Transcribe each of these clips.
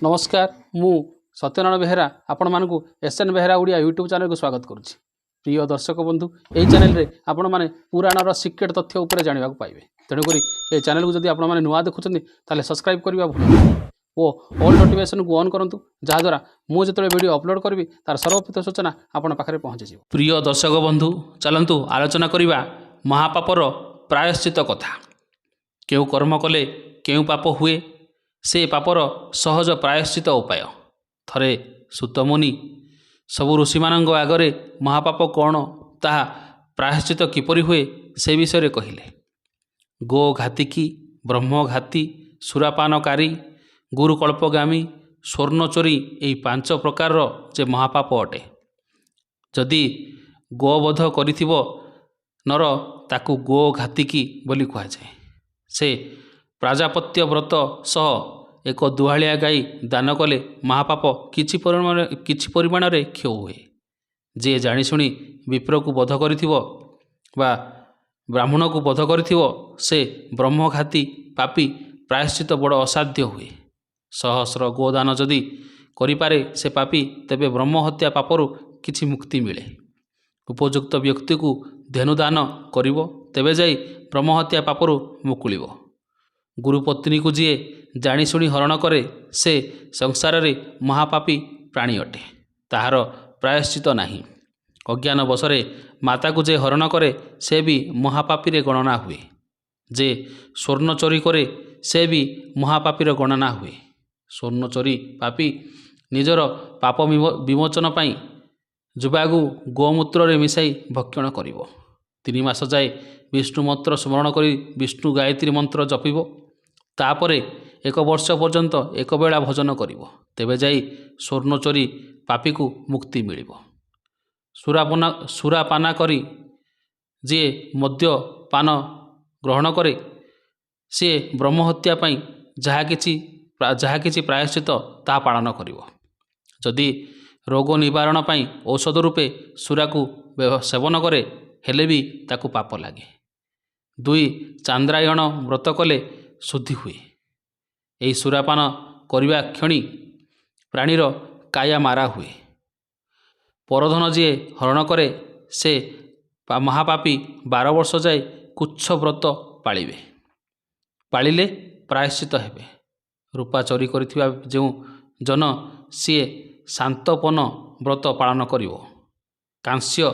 नमस्कार मु सत्यनारायण बेहेरा आपण मानकु SN Behera Odia YouTube channel को स्वागत करुच्ची। प्रिय दर्शक बंधु यही चैनल रे आपण माने पुराणर सिक्रेट तथ्य उपरे जानिबा पाइबे। तेणुकरी ये चैनल को जदि आपण माने नुआ देखुछन्ती ताले सब्सक्राइब करबा भूलु ओ ऑल नोटिफिकेशन को ऑन करंतु जहा द्वारा मु जतले वीडियो अपलोड करबी तार सर्वप्रथम सूचना आपण पाखरे पहुंची जिवो। प्रिय दर्शक बंधु चलंतु आलोचना करिबा महापापर प्रायश्चित कथा। केउ कर्म कले केउ पाप हुए से पापर सहज प्रायश्चित उपाय। थरे सुतमुनि सबु ऋषिमानंग आगरे महापाप कौन ताहा प्रायश्चित किपरि हुए से विषय कहिले। गो घातिकी, ब्रह्मघाती, सुरापानकारी, गुरुकल्पगामी, स्वर्णचोरी यही 5 प्रकार जे महापाप अटे। जदि गोवध करिथिबो नर ताकू गो घातिकी बोली कहा जाए। से प्राजापत्य व्रत सह एक दुहालिया गाई दान कले महापाप किछि परिमाण रे क्षय हुए। जे जानिशुणी विप्र को बध करिथिबो बा ब्राह्मण को बध करिथिबो से ब्रह्मघाती पापी प्रायश्चित बड़ असाध्य हुए। सहस्र गोदान जदि करिपारे से पापी तेबे ब्रह्महत्या पापरु किछि मुक्ति मिले। उपयुक्त व्यक्ति को धेनुदान करिवो तेबे जाई ब्रह्महत्या पापरु मुकुलिवो। गुरुपत्नी को जी जानिशुणी हरण करे से संसार रे महापापी प्राणी अटे, ताहार प्रायश्चित नाही। अज्ञान बसरे माता को जे हरण करे से भी महापापी रे गणना हुए। जे स्वर्ण चोरी करे से भी महापापी रे गणना हुए। स्वर्ण चोरी पापी निजर पाप विमोचन पाई जुबागु गोमूत्र रे मिसाई भक्षण करिवो। 3 मास जाए विष्णु मंत्र स्मरण करी विष्णु गायत्री मंत्र जपिबो। तापरे 1 वर्ष पर्यंत एक बेला भजन करिवो तेबे जाई स्वर्ण चोरी पापी को मुक्ति मिलिबो। सुरापाना करी जे मद्य पान ग्रहण करे से ब्रह्महत्या पाई जहा किछि प्रायश्चित ता पालन करिवो। जदि रोग निवारण पाई औषध रूपे सुरा को सेवन करे हेले भी ताकू पाप लागे। 2 चांद्रायण व्रत कले शुद्धि हुए। यही सुरापान करवा क्षणी प्राणीर काया मारा हुए। परधन जी हरण करे से महापापी 12 वर्ष जाए कुच्छ व्रत पालिबे। पालिले प्रायश्चित हेबे। रूपा चोरी करिथिबा जो जन सी शांतपन व्रत पालन करिवो। कांस्य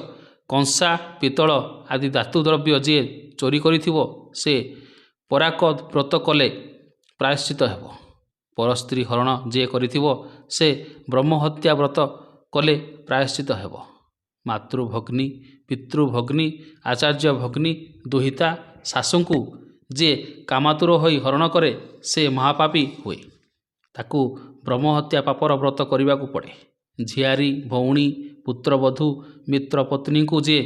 कंसा पितल आदि धातु द्रव्य जी चोरी करिथिबो से पराक व्रत कले प्रायश्चित हेबो। परस्त्री हरण जे करिथिबो से ब्रह्महत्या व्रत कले प्रायश्चित हेबो। मातृभग्नी, पितृभग्नी, आचार्य भग्नी, दुहिता, शाशुंकु जे कामातुर होई हरण करे से महापापी हुए। ताकू ब्रह्महत्या पापर व्रत करने को पड़े। झियारी, भौणी, पुत्रवधू, मित्र पत्नी को जे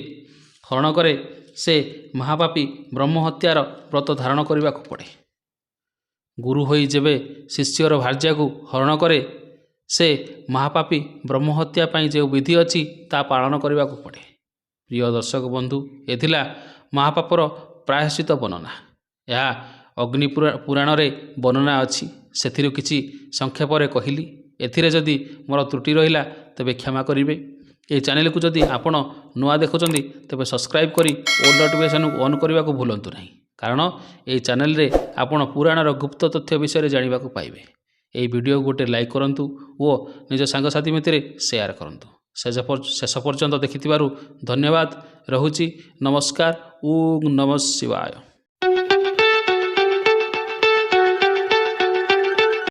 हरण करे से महापापी ब्रह्महत्यार व्रत धारण करने को पड़े। गुरु होई जेबे शिष्यर भार्या को हरण करे से महापापी ब्रह्महत्या पाई जो विधि अच्छी ता पालन करने को पड़े। प्रिय दर्शक बंधु एथिला महापापर प्रायश्चित वर्णना। यह अग्नि पुराण रे वर्णना अच्छी से किसी संक्षेप कहली। एथिरे जदि मोर त्रुटि रहिला तेबे क्षमा करिवे। ये चैनल को जदि आपण नुआ देखुचंदी तेबे सब्सक्राइब करी ऑल नोटिफिकेशन को ऑन करने को भूलंतु नहीं, कारण ये चैनल रे आपण पुराणर गुप्त तथ्य विषय जानिबा को पाइबे। ये वीडियो गोटे लाइक करंतु और निज सांगसाथी मित्र शेयर करंतु। शेष पर्यंत देखिथिबारु धन्यवाद। रहुची नमस्कार। ओम नमः शिवाय।